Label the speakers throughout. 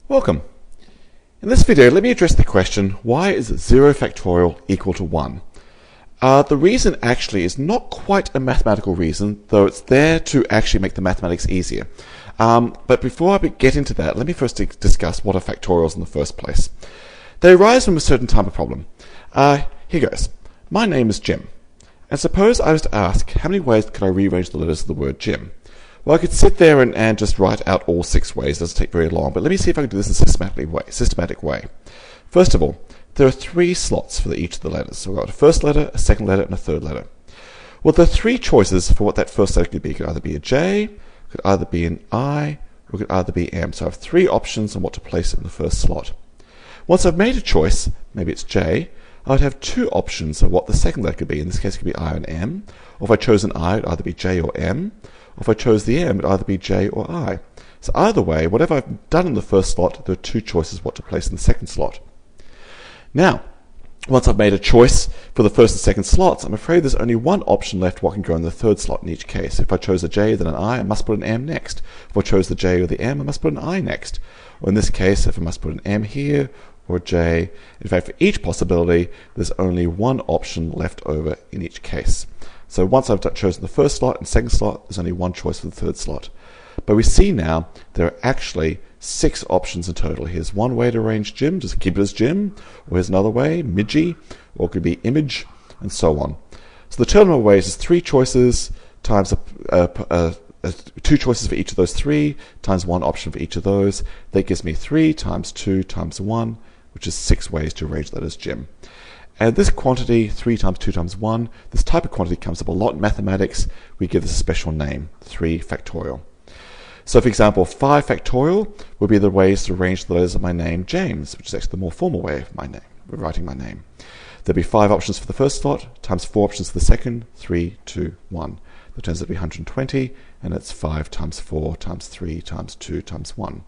Speaker 1: Welcome. In this video, let me address the question, why is 0 factorial equal to 1? The reason actually is not quite a mathematical reason, though it's there to actually make the mathematics easier. But before I get into that, let me first discuss what are factorials in the first place. They arise from a certain type of problem. Here goes. My name is Jim. And suppose I was to ask, how many ways could I rearrange the letters of the word Jim? Well, I could sit there and just write out all 6 ways. It doesn't take very long, but let me see if I can do this in a systematic way. First of all, there are 3 slots for each of the letters. So we've got a first letter, a second letter, and a third letter. Well, there are 3 choices for what that first letter could be. It could either be a J, could either be an I, or it could either be M. So I have 3 options on what to place in the first slot. Once I've made a choice, maybe it's J, I would have 2 options of what the second letter could be. In this case, it could be I and M. Or if I chose an I, it would either be J or M. Or if I chose the M, it would either be J or I. So either way, whatever I've done in the first slot, there are 2 choices what to place in the second slot. Now, once I've made a choice for the first and second slots, I'm afraid there's only one option left what can go in the third slot in each case. If I chose a J, then an I must put an M next. If I chose the J or the M, I must put an I next. Or in this case, if I must put an M here or a J, in fact, for each possibility, there's only one option left over in each case. So once I've chosen the first slot and second slot, there's only one choice for the third slot. But we see now there are actually 6 options in total. Here's one way to arrange Jim, just keep it as Jim, or here's another way, Midgie, or it could be Image, and so on. So the total number of ways is 3 choices times 2 choices for each of those 3 times 1 option for each of those. That gives me 3 times 2 times 1, which is 6 ways to arrange that as Jim. And this quantity, 3 times 2 times 1, this type of quantity comes up a lot in mathematics. We give this a special name, 3 factorial. So for example, 5 factorial would be the ways to arrange the letters of my name, James, which is actually the more formal way of my name, writing my name. There'll be 5 options for the first slot, times 4 options for the second, 3, 2, 1. That turns out to be 120, and it's 5 times 4 times 3 times 2 times 1.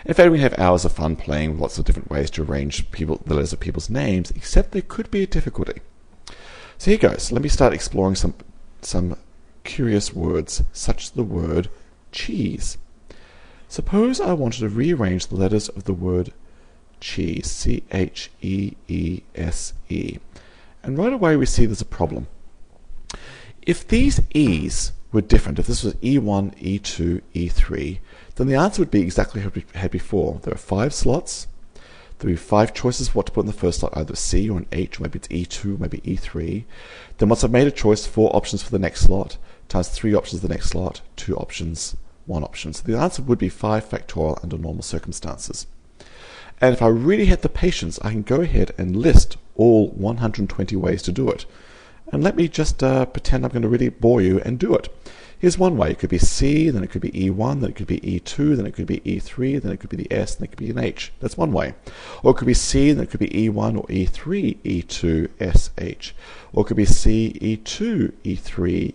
Speaker 1: In fact, we have hours of fun playing with lots of different ways to arrange the letters of people's names, except there could be a difficulty. So here goes. Let me start exploring some curious words, such as the word cheese. Suppose I wanted to rearrange the letters of the word cheese, C-H-E-E-S-E. And right away we see there's a problem. If these E's were different, if this was E1, E2, E3, then the answer would be exactly what we had before. There are 5 slots. There will be 5 choices what to put in the first slot, either C or an H, or maybe it's E2, maybe E3. Then once I've made a choice, 4 options for the next slot, times 3 options for the next slot, 2 options, 1 option. So the answer would be 5 factorial under normal circumstances. And if I really had the patience, I can go ahead and list all 120 ways to do it. And let me just pretend I'm going to really bore you and do it. Here's one way. It could be C, then it could be E1, then it could be E2, then it could be E3, then it could be the S, then it could be an H. That's one way. Or it could be C, then it could be E1 or E3, E2, S, H. Or it could be C, E2, E3,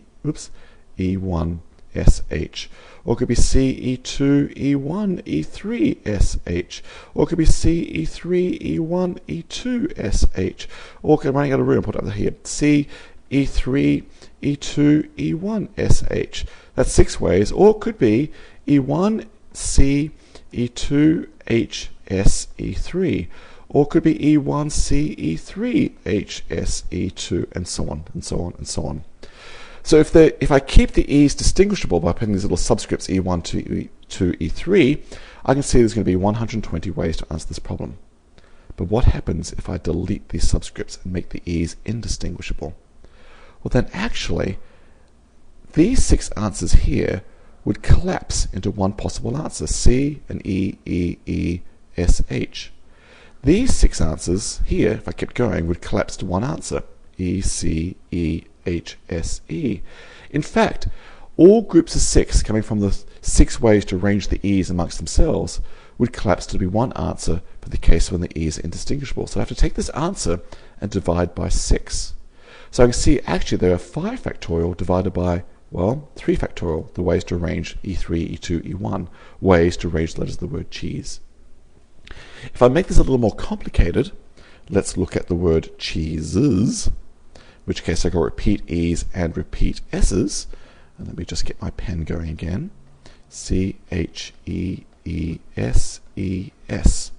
Speaker 1: E1, S, H. Or it could be C, E2, E1, E3, S, H. Or it could be C, E3, E1, E2, S, H. Or I'm running out of room, put it up here. C, E3, E2, E1, S, H. That's 6 ways. Or it could be E1, C, E2, H, S, E3. Or it could be E1, C, E3, H, S, E2, and so on, and so on, and so on. So if I keep the E's distinguishable by putting these little subscripts E1 to E3, I can see there's going to be 120 ways to answer this problem. But what happens if I delete these subscripts and make the E's indistinguishable? Well, then actually, these 6 answers here would collapse into one possible answer, C and E, E, E, S, H. These 6 answers here, if I kept going, would collapse to one answer, E, C, E, H, S, E. In fact, all groups of 6 coming from the 6 ways to arrange the E's amongst themselves would collapse to be one answer for the case when the E's are indistinguishable. So I have to take this answer and divide by 6. So I can see actually there are 5 factorial divided by, well, 3 factorial, the ways to arrange E3, E2, E1, ways to arrange the letters of the word cheese. If I make this a little more complicated, let's look at the word cheeses, in which case I go repeat E's and repeat S's. And let me just get my pen going again. C-H-E-E-S E, S.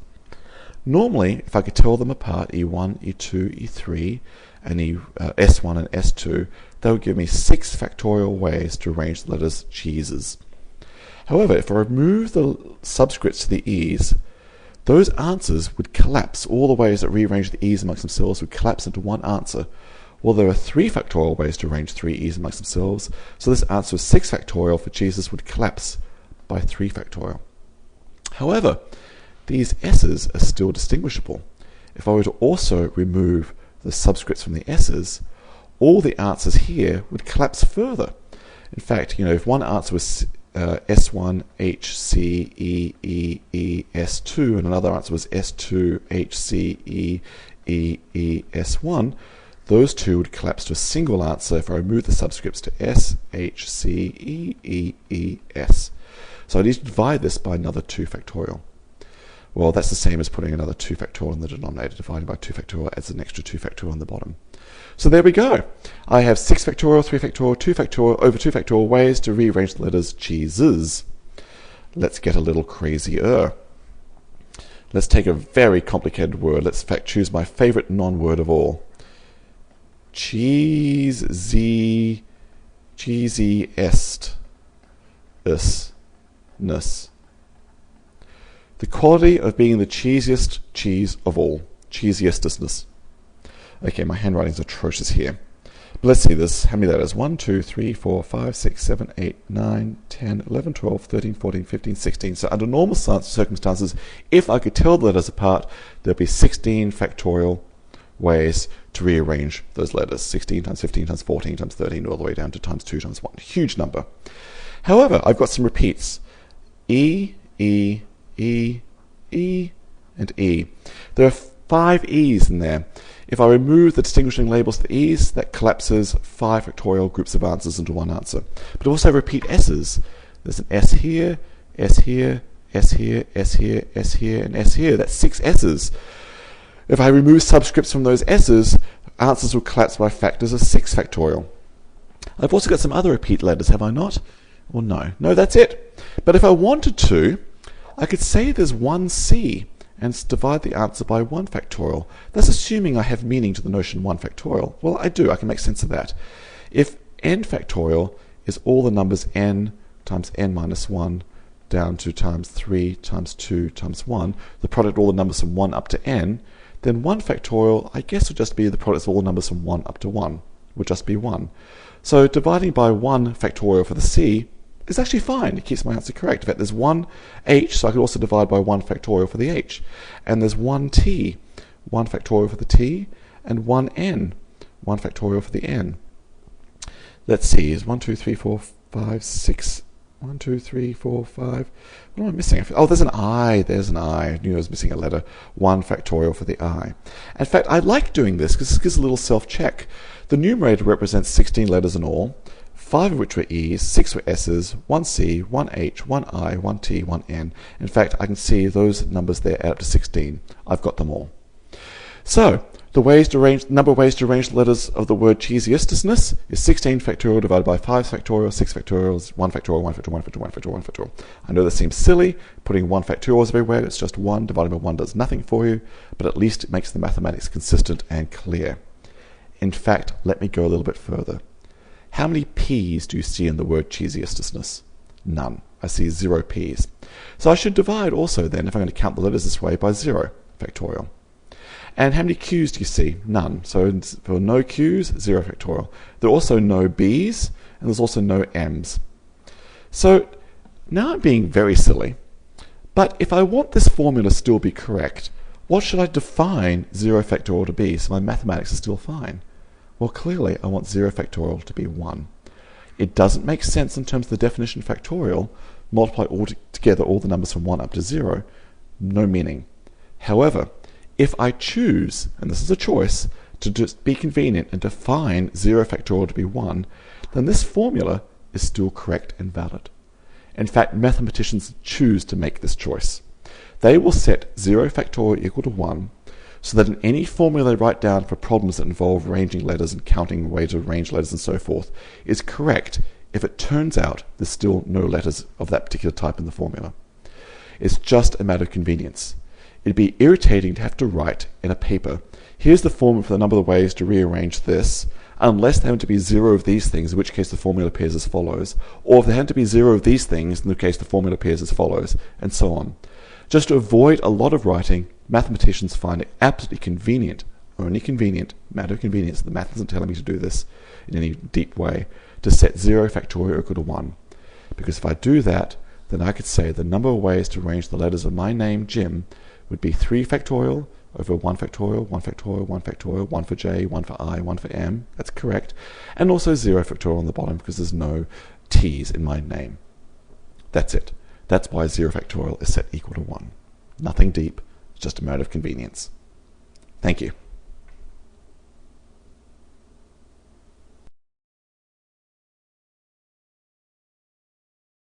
Speaker 1: Normally, if I could tell them apart, E1, E2, E3, and S1 and S2, that would give me 6 factorial ways to arrange the letters cheeses. However, if I remove the subscripts to the E's, those answers would collapse. All the ways that rearrange the E's amongst themselves would collapse into one answer. Well, there are 3 factorial ways to arrange 3 E's amongst themselves, so this answer of 6 factorial for cheeses would collapse by 3 factorial. However, these S's are still distinguishable. If I were to also remove the subscripts from the S's, all the answers here would collapse further. In fact, if one answer was S1, H, C, E, E, E, S2, and another answer was S2, H, C, E, E, E, S1, those two would collapse to a single answer if I remove the subscripts to S, H, C, E, E, E, S. So I need to divide this by another 2 factorial. Well, that's the same as putting another 2 factorial in the denominator. Dividing by 2 factorial adds an extra 2 factorial on the bottom. So there we go. I have 6 factorial, 3 factorial, 2 factorial, over 2 factorial ways to rearrange the letters cheeses. Let's get a little crazier. Let's take a very complicated word. Let's in fact choose my favorite non-word of all. Cheesy est. Ness. The quality of being the cheesiest cheese of all. Cheesiestness. Okay, my handwriting's atrocious here. But let's see this. How many letters? 1, 2, 3, 4, 5, 6, 7, 8, 9, 10, 11, 12, 13, 14, 15, 16. So under normal circumstances, if I could tell the letters apart, there'd be 16 factorial ways to rearrange those letters. 16 times 15 times 14 times 13 all the way down to times 2 times 1. Huge number. However, I've got some repeats. E, E, E, E, and E. There are 5 E's in there. If I remove the distinguishing labels to the E's, that collapses 5 factorial groups of answers into one answer. But also repeat S's. There's an S here, S here, S here, S here, S here, and S here. That's 6 S's. If I remove subscripts from those S's, answers will collapse by factors of 6 factorial. I've also got some other repeat letters, have I not? Well, no. No, that's it. But if I wanted to, I could say there's 1 C and divide the answer by 1 factorial. That's assuming I have meaning to the notion 1 factorial. Well, I do. I can make sense of that. If n factorial is all the numbers n times n minus 1 down to times 3 times 2 times 1, the product of all the numbers from 1 up to n, then 1 factorial, I guess, would just be the product of all the numbers from 1 up to 1. Would just be 1. So dividing by 1 factorial for the C is actually fine. It keeps my answer correct. In fact, there's 1 H, so I could also divide by 1 factorial for the H. And there's 1 T, 1 factorial for the T, and 1 N, 1 factorial for the N. Let's see, is 1, 2, 3, 4, 5, 6, 1, 2, 3, 4, 5. What am I missing? Oh, there's an I. There's an I. I knew I was missing a letter. 1 factorial for the I. In fact, I like doing this because this gives a little self-check. The numerator represents 16 letters in all, 5 of which were E's, 6 were S's, 1 C, 1 H, 1 I, 1 T, 1 N. In fact, I can see those numbers there add up to 16. I've got them all. So, the number of ways to arrange the letters of the word cheesiestness is 16 factorial divided by 5 factorial, 6 factorial, 1 factorial, 1 factorial, 1 factorial, 1 factorial, 1 factorial. I know that seems silly, putting 1 factorials everywhere. It's just 1 divided by 1 does nothing for you, but at least it makes the mathematics consistent and clear. In fact, let me go a little bit further. How many P's do you see in the word cheesiestness? None. I see 0 P's. So I should divide also then, if I'm going to count the letters this way, by 0 factorial. And how many Q's do you see? None. So for no Q's, 0 factorial. There are also no B's, and there's also no M's. So now I'm being very silly. But if I want this formula to still be correct, what should I define 0 factorial to be so my mathematics is still fine? Well, clearly I want 0 factorial to be 1. It doesn't make sense in terms of the definition of factorial. Multiply all together all the numbers from 1 up to 0. No meaning. However, if I choose, and this is a choice, to just be convenient and define 0 factorial to be 1, then this formula is still correct and valid. In fact, mathematicians choose to make this choice. They will set 0 factorial equal to 1, so that in any formula they write down for problems that involve arranging letters and counting ways to arrange letters and so forth is correct if it turns out there's still no letters of that particular type in the formula. It's just a matter of convenience. It'd be irritating to have to write in a paper, here's the formula for the number of ways to rearrange this, unless there happen to be 0 of these things, in which case the formula appears as follows, or if there happen to be 0 of these things, in which case the formula appears as follows, and so on. Just to avoid a lot of writing, mathematicians find it absolutely convenient, only convenient, matter of convenience, the math isn't telling me to do this in any deep way, to set 0 factorial equal to 1. Because if I do that, then I could say the number of ways to arrange the letters of my name, Jim, would be 3 factorial over 1 factorial, 1 factorial, 1 factorial, 1 for j, 1 for I, 1 for m, that's correct, and also 0 factorial on the bottom because there's no t's in my name. That's it. That's why 0 factorial is set equal to 1. Nothing deep, it's just a matter of convenience. Thank you.